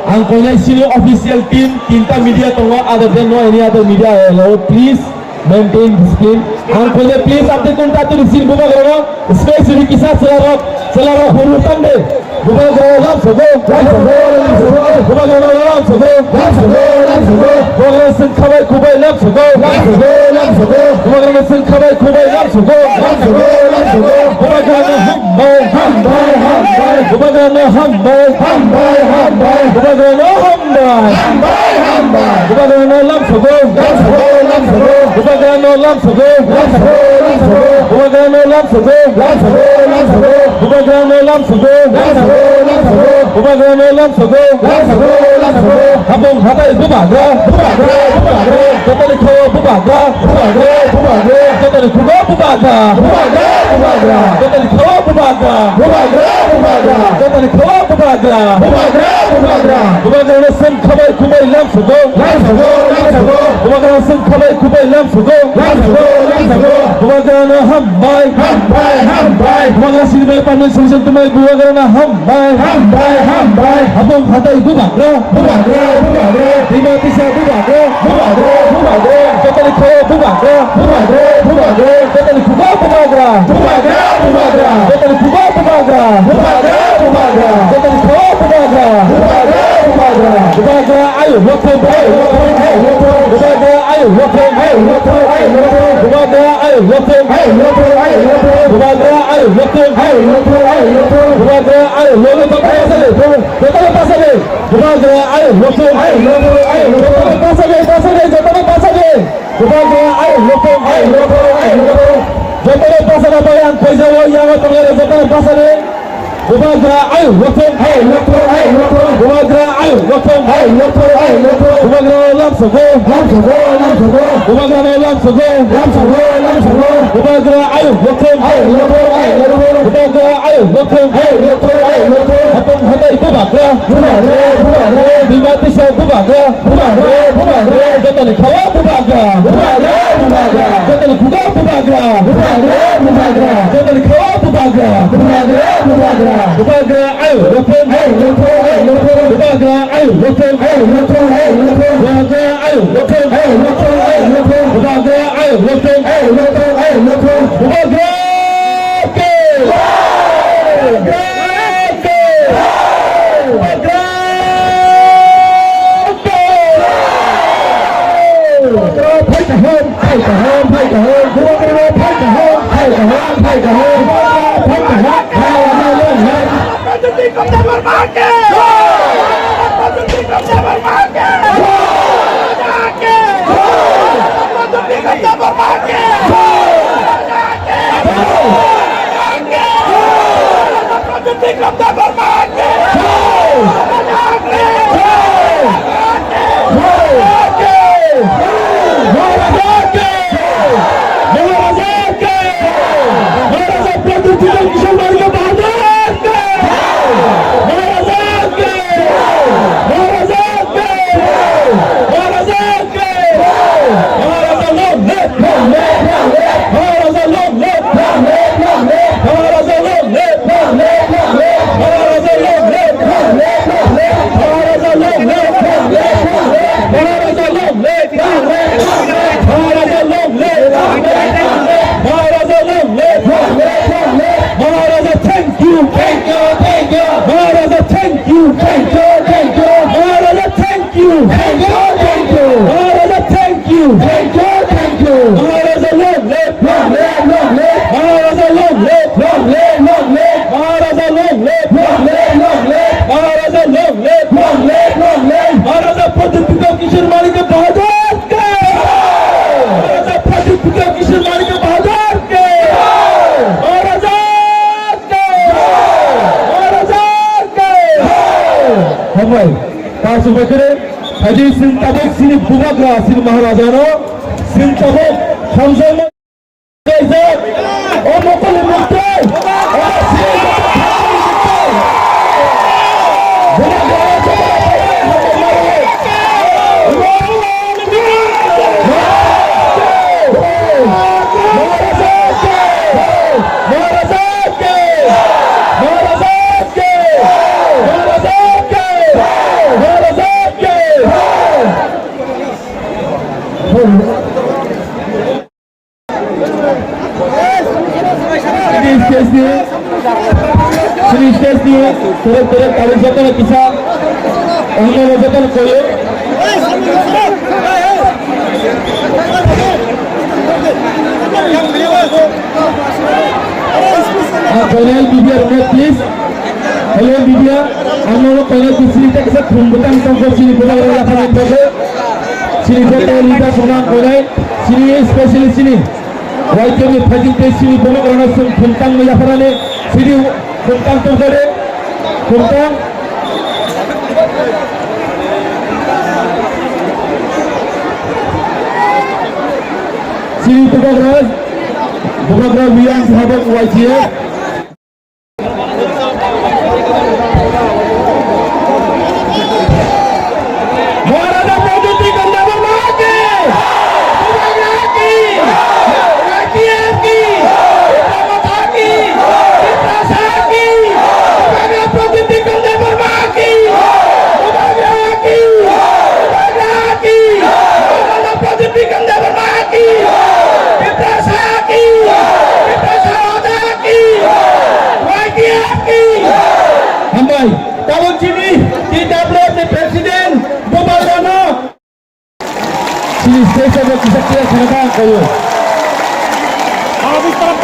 Ang kanya sino official team, tinta media tonga other than no any other media allowed. Please maintain discipline. Ang kanya please update kunta tu receive buka kerana space ini kisah selara hurutan deh. Buka kerana lam sogo, buka kerana lam sogo, buka kerana sen kabai kubai lam sogo, buka kerana sen kabai kubai lam sogo, buka kerana hambai, buka kerana hambai, buka kerana hambai, buka kerana lam sogo, buka kerana lam sogo, buka kerana lam sogo, buka kerana lam sogo, buka kerana lam sogo, habong hatai bubaga, kata ni kau bubaga, kata ni kau bubaga, kata ni kau bubaga, kata ni kau bubaga, buka kerana sen kabai kubai lam sogo, buka kerana sen kabai kubai lam sogo, buka kerana hambai, buka kerana sini mai panen season tu mai buka kerana hambai, habong hatai bubaga, lima tisa bubaga, kata ni kau bubaga, kata ni kau bubaga, kata ni kau bubaga, kata ni kau bubaga, bubaga ayo waktu ayo bubaga ayo waktu bubaga ayo waktu bubaga ayo waktu bubaga ayo waktu pasale bubaga ayo waktu pasale bubaga ayo waktu jatah pasale apa yang pesa yang jatah pasale bubaga ayo waktu bubaga ayo waktu bubaga lam sogo bubaga lam sogo bubaga ayo waktu bubaga ayo waktu habang hatai bubaga lima tisa bubaga jatah ni kawa bubaga jatah ni kuda bubaga jatah ni kawa bubaga bubaga ayo waktu bubaga ayo waktu bubaga ayo waktu bubaga ayo waktu bubaga Haji Sintabok sini bubaga sini Maharajano Sintabok Hamzah Kaisar Omokol Muktai Maharaja stage ni, turut kalian jatuh kisah, orang jatuh koyo. Final media room please. Hello media, हम लोग final दूसरी तक से खुंबतन संघर्ष sini pulang dari lapangan berbe. Sini foto lihat sunang korai, sini special sini. Wajib ni presentation sini pulang kerana sun kuntang melaparan ni, sini kuntang tu kade, kuntang. Sini bukan keras biang sahabat YCF. Tahun sini kita berada Presiden Bobagono. Sini saya buat kisah silakan koyo. Habis terang.